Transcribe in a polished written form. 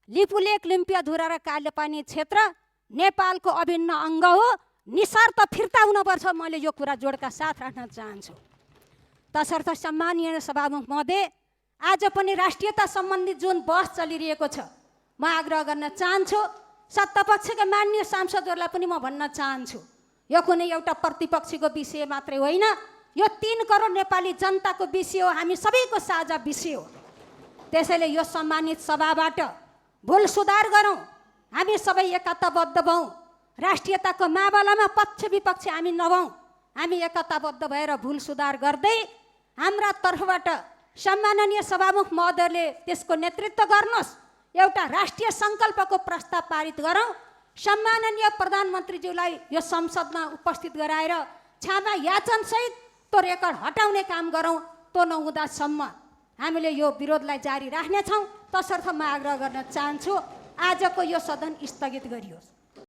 लिपुलेक, लिम्पियाधुरा र कालेपानी क्षेत्र नेपालको अभिन्न अङ्ग हो, निशर्त फिर्ता हुनुपर्छ। मैले यो कुरा जोडका साथ राख्न चाहन्छु। तसर्थ सम्माननीय सभामुख महोदय, आज पनि राष्ट्रियता सम्बन्धी जुन बहस चलिरहेको छ, म आग्रह गर्न चाहन्छु, सत्तापक्षका माननीय सांसदहरूलाई पनि म भन्न चाहन्छु, यो कुनै एउटा प्रतिपक्षीको विषय मात्रै होइन, यो 3 करोड नेपाली जनताको विषय हो, हामी सबैको साझा विषय हो। त्यसैले यो सम्मानित सभाबाट भुल सुधार गरौँ, हामी सबै एकताबद्ध भौँ, राष्ट्रियताको मामलामा पक्ष विपक्ष हामी नभौँ, हामी एकताबद्ध भएर भुल सुधार गर्दै हाम्रा तर्फबाट सम्माननीय सभामुख महोदयले त्यसको नेतृत्व गर्नुहोस्, एउटा राष्ट्रिय सङ्कल्पको प्रस्ताव पारित गरौँ, सम्माननीय प्रधानमन्त्रीज्यूलाई यो संसदमा उपस्थित गराएर क्षमा याचनसहित त्यो रेकर्ड हटाउने काम गरौँ। त्यो नहुँदासम्म हामीले यो विरोधलाई जारी राख्नेछौँ। तसर्थ म आग्रह गर्न चाहन्छु, आजको यो सदन स्थगित गरियोस्।